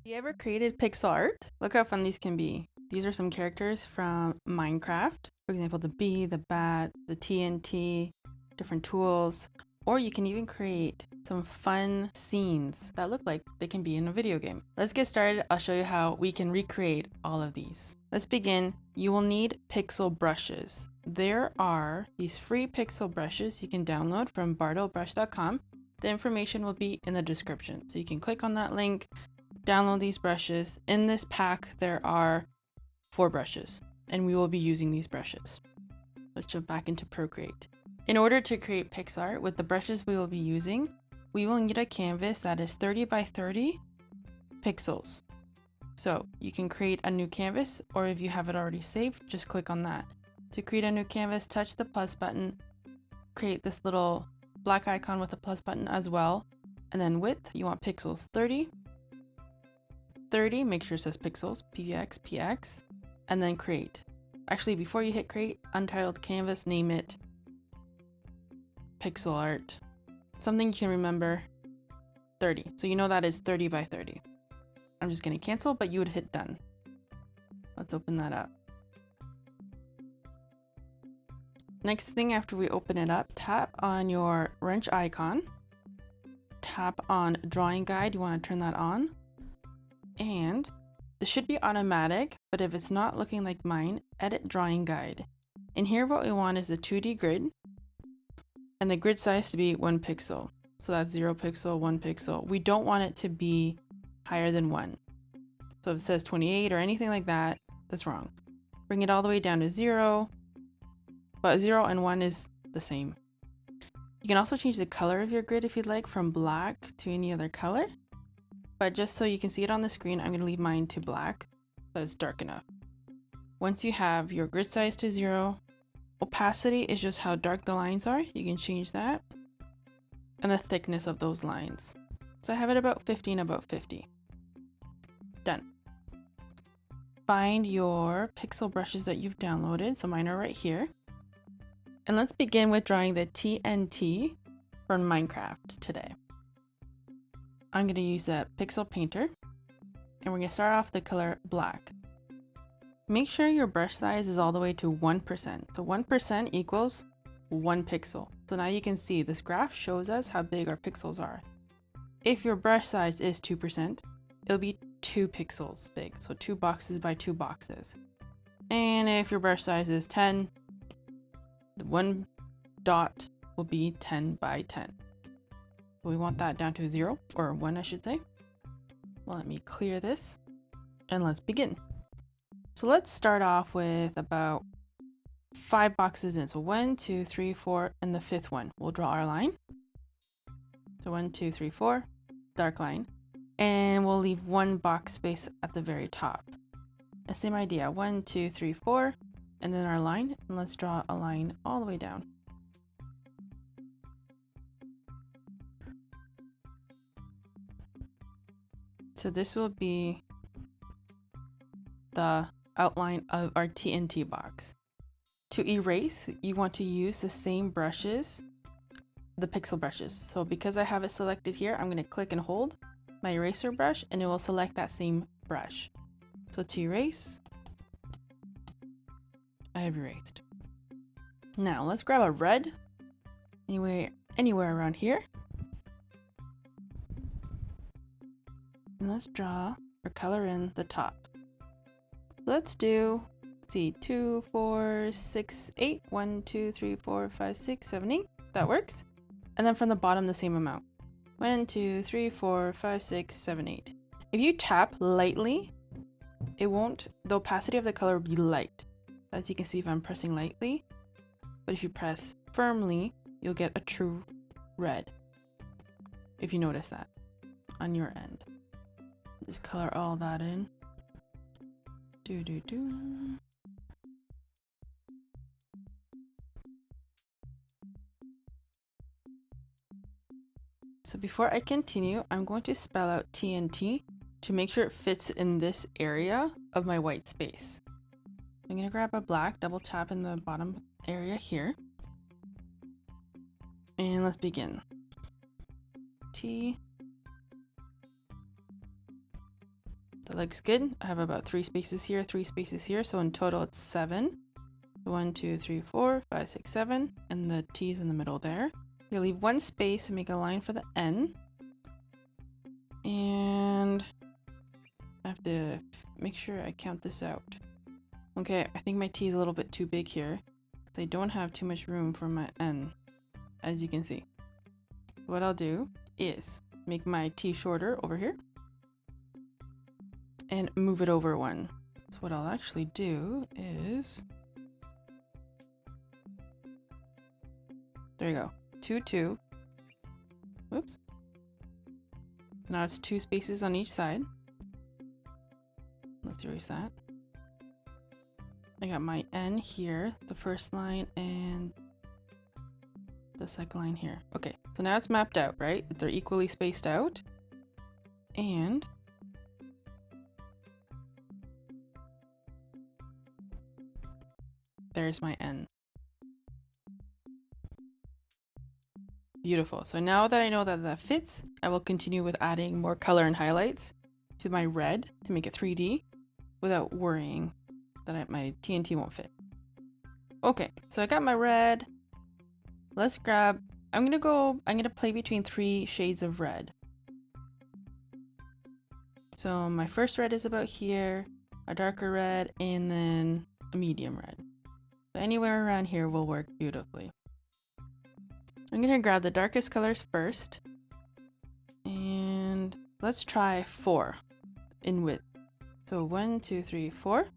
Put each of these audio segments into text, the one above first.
You ever created pixel art? Look how fun these can be. These are some characters from Minecraft. For example, the bee, the bat, the TNT, different tools. Or you can even create some fun scenes that look like they can be in a video game. Let's get started. I'll show you how we can recreate all of these. Let's begin. You will need pixel brushes. There are these free pixel brushes you can download from bartlebrush.com. The information will be in the description. So you can click on that link, download these brushes. In this pack, there are 4 brushes, and we will be using these brushes. Let's jump back into Procreate. In order to create pixel art with the brushes we will be using, we will need a canvas that is 30 by 30 pixels. So you can create a new canvas, or if you have it already saved, just click on that. To create a new canvas, touch the plus button, create this little black icon with a plus button as well, and then width, you want pixels 30, make sure it says pixels, px, and then create. Actually, before you hit create, untitled canvas, name it pixel art. Something you can remember, 30. So you know that is 30 by 30. I'm just gonna cancel, but you would hit done. Let's open that up. Next thing after we open it up, tap on your wrench icon, tap on drawing guide, you wanna turn that on. And this should be automatic, but if it's not looking like mine, edit drawing guide. In here, what we want is a 2D grid, and the grid size to be 1 pixel. So that's 0 pixel, 1 pixel. We don't want it to be higher than 1. So if it says 28 or anything like that, that's wrong. Bring it all the way down to 0, but 0 and 1 is the same. You can also change the color of your grid if you'd like, from black to any other color. But just so you can see it on the screen, I'm going to leave mine to black, so it's dark enough. Once you have your grid size to 0, opacity is just how dark the lines are. You can change that. And the thickness of those lines. So I have it about 50 and about 50. Done. Find your pixel brushes that you've downloaded. So mine are right here. And let's begin with drawing the TNT from Minecraft today. I'm going to use a pixel painter, and we're going to start off the color black. Make sure your brush size is all the way to 1%. So 1% equals 1 pixel. So now you can see this graph shows us how big our pixels are. If your brush size is 2%, it'll be 2 pixels big. So 2 boxes by 2 boxes. And if your brush size is 10, the 1 dot will be 10 by 10. We want that down to 0, or 1 I should say. Well, let me clear this and let's begin. So let's start off with about 5 boxes in. So 1, 2, 3, 4, and the 5th one. We'll draw our line. So 1, 2, 3, 4, dark line. And we'll leave 1 box space at the very top. The same idea, 1, 2, 3, 4, and then our line. And let's draw a line all the way down. So this will be the outline of our TNT box. To erase, you want to use the same brushes, the pixel brushes. So because I have it selected here, I'm going to click and hold my eraser brush, and it will select that same brush. So to erase, I have erased. Now let's grab a red, anywhere around here. And let's draw or color in the top. Let's do, 2, 4, 6, 8. 1, 2, 3, 4, 5, 6, 7, 8. That works. And then from the bottom, the same amount. 1, 2, 3, 4, 5, 6, 7, 8. If you tap lightly, the opacity of the color will be light. As you can see if I'm pressing lightly. But if you press firmly, you'll get a true red. If you notice that on your end. Just color all that in. So before I continue, I'm going to spell out TNT to make sure it fits in this area of my white space. I'm going to grab a black, double tap in the bottom area here. And let's begin. T That looks good. I have about 3 spaces here, 3 spaces here. So in total it's 7. 1, 2, 3, 4, 5, 6, 7. And the T's in the middle there. You leave 1 space and make a line for the N. And I have to make sure I count this out. Okay, I think my T is a little bit too big here because I don't have too much room for my N, as you can see. What I'll do is make my T shorter over here and move it over 1. So what I'll actually do is, there you go, 2, 2. Whoops. Now it's 2 spaces on each side. Let's erase that. I got my N here, the first line, and the second line here. Okay, so now it's mapped out, right? They're equally spaced out. And there's my N. Beautiful. So now that I know that that fits, I will continue with adding more color and highlights to my red to make it 3D without worrying that my TNT won't fit. Okay, so I got my red. Let's grab, I'm gonna play between 3 shades of red. So my first red is about here, a darker red, and then a medium red. So anywhere around here will work beautifully. I'm gonna grab the darkest colors first, and let's try 4 in width. So 1, 2, 3, 4.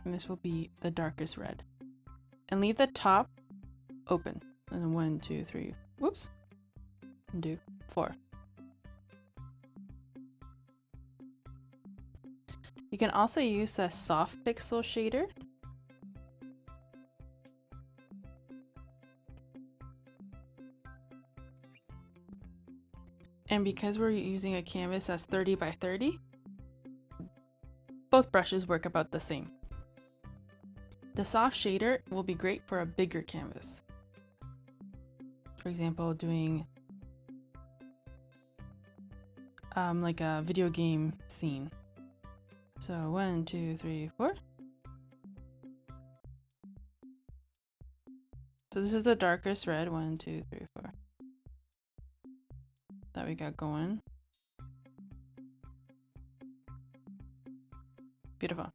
And this will be the darkest red. And leave the top open. And then 1, 2, 3, whoops. And do 4. You can also use a soft pixel shader. And because we're using a canvas that's 30 by 30, both brushes work about the same. The soft shader will be great for a bigger canvas. For example, doing like a video game scene. So 1, 2, 3, 4. So this is the darkest red. 1, 2, 3, 4. That we got going. Beautiful.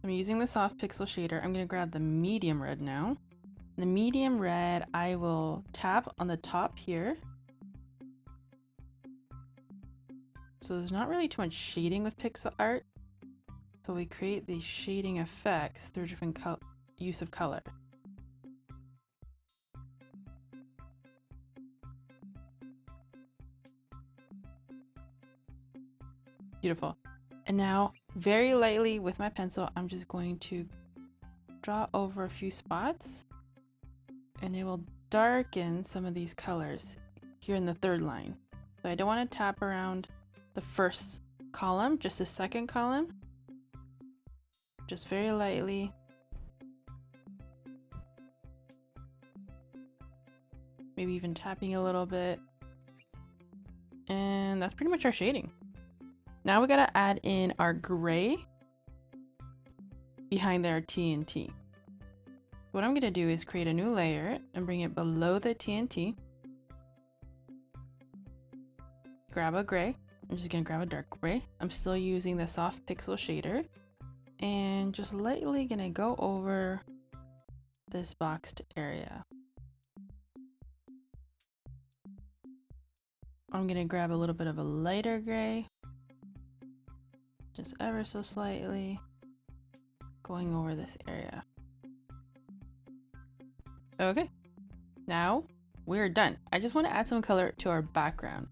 I'm using the soft pixel shader. I'm going to grab the medium red now. The medium red, I will tap on the top here. So there's not really too much shading with pixel art. So we create these shading effects through different use of color. Beautiful. And now, very lightly with my pencil, I'm just going to draw over a few spots, and it will darken some of these colors here in the 3rd line. So I don't want to tap around the first column, just the 2nd column. Just very lightly. Maybe even tapping a little bit. And that's pretty much our shading. Now we gotta add in our gray behind our TNT. What I'm gonna do is create a new layer and bring it below the TNT. Grab a gray. I'm just gonna grab a dark gray. I'm still using the soft pixel shader and just lightly gonna go over this boxed area. I'm gonna grab a little bit of a lighter gray, just ever so slightly, going over this area. Okay, now we're done. I just want to add some color to our background.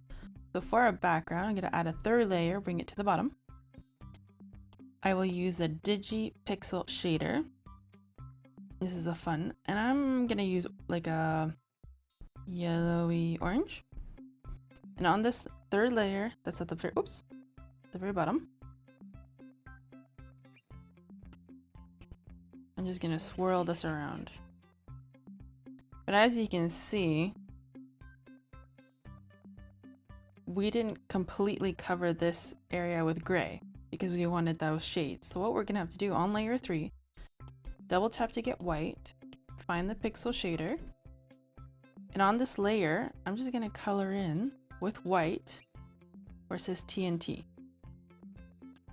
So for our background, I'm going to add a 3rd layer, bring it to the bottom. I will use the Digi Pixel shader. This is a fun, and I'm going to use like a yellowy orange. And on this 3rd layer, that's at the very bottom, I'm just gonna swirl this around. But as you can see, we didn't completely cover this area with gray because we wanted those shades. So what we're gonna have to do on layer 3, double tap to get white, find the pixel shader, and on this layer, I'm just gonna color in with white where it says TNT.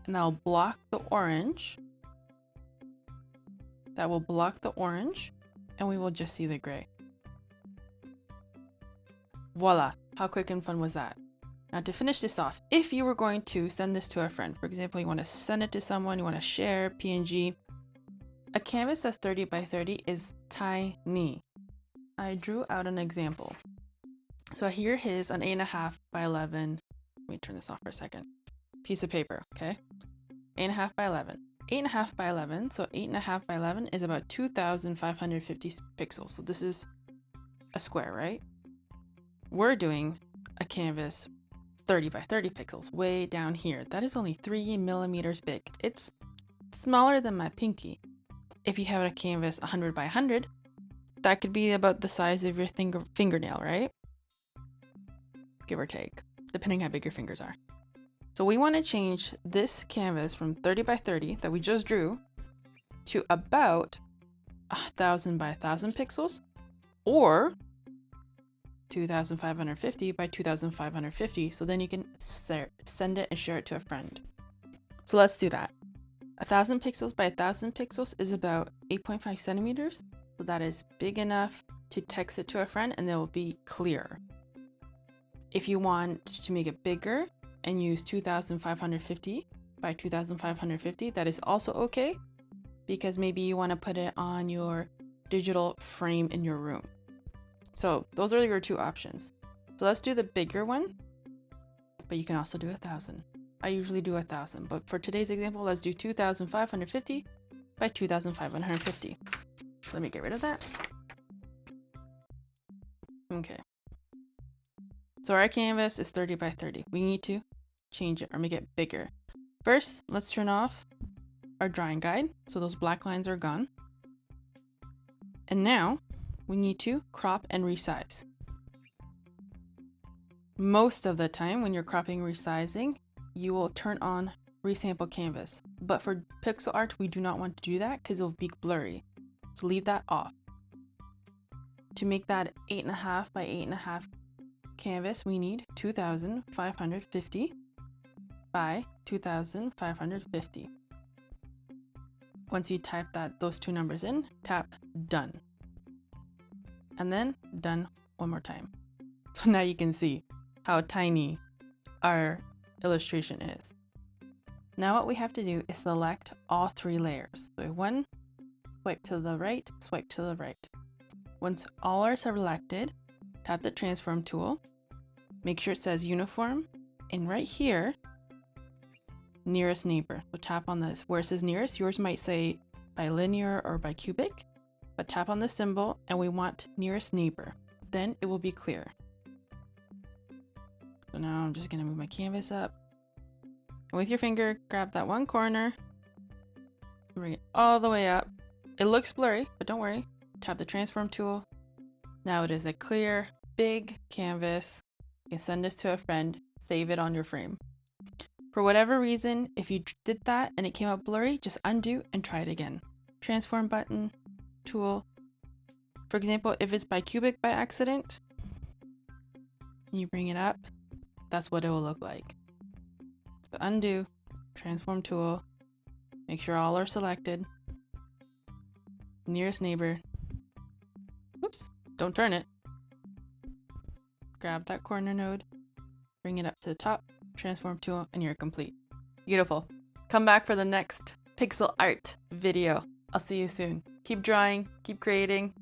And that'll block the orange. That will block the orange, and we will just see the gray. Voila, how quick and fun was that? Now to finish this off, if you were going to send this to a friend, for example, you want to send it to someone, you want to share PNG, a canvas that's 30 by 30 is tiny. I drew out an example. So here is an 8.5 by 11. Let me turn this off for a second. Piece of paper, okay? 8.5 by 11. 8.5 by 11, so 8.5 by 11 is about 2,550 pixels. So this is a square, right? We're doing a canvas 30 by 30 pixels way down here. That is only 3 millimeters big. It's smaller than my pinky. If you have a canvas 100 by 100, that could be about the size of your fingernail, right? Give or take, depending how big your fingers are. So we want to change this canvas from 30 by 30 that we just drew to about 1,000 by 1,000 pixels, or 2,550 by 2,550. So then you can send it and share it to a friend. So let's do that. 1,000 pixels by 1,000 pixels is about 8.5 centimeters. So that is big enough to text it to a friend and it will be clear. If you want to make it bigger and use 2,550 by 2,550, that is also okay, because maybe you want to put it on your digital frame in your room. So those are your two options. So let's do the bigger one, but you can also do 1,000. I usually do 1,000, but for today's example, let's do 2,550 by 2,550. Let me get rid of that. Okay. So our canvas is 30 by 30. We need to change it or make it bigger. First, let's turn off our drawing guide. So those black lines are gone. And now we need to crop and resize. Most of the time when you're cropping and resizing, you will turn on resample canvas. But for pixel art, we do not want to do that because it'll be blurry. So leave that off. To make that 8.5 by 8.5 canvas, we need 2,550 by 2,550. Once you type those two numbers in, tap done. And then done one more time. So now you can see how tiny our illustration is. Now what we have to do is select all 3 layers. So one, swipe to the right, swipe to the right. Once all are selected, tap the transform tool, make sure it says uniform, and right here, nearest neighbor. So tap on this. Where it says nearest, yours might say by linear or by cubic, but tap on the symbol and we want nearest neighbor. Then it will be clear. So now I'm just gonna move my canvas up. And with your finger, grab that one corner, bring it all the way up. It looks blurry, but don't worry. Tap the transform tool. Now it is a clear, big canvas. You can send this to a friend, save it on your frame. For whatever reason, if you did that and it came out blurry, just undo and try it again. Transform button, tool. For example, if it's by cubic by accident, you bring it up, that's what it will look like. So undo, transform tool, make sure all are selected. Nearest neighbor. Oops, don't turn it. Grab that corner node, bring it up to the top, transform tool, and you're complete. Beautiful. Come back for the next pixel art video. I'll see you soon. Keep drawing, keep creating.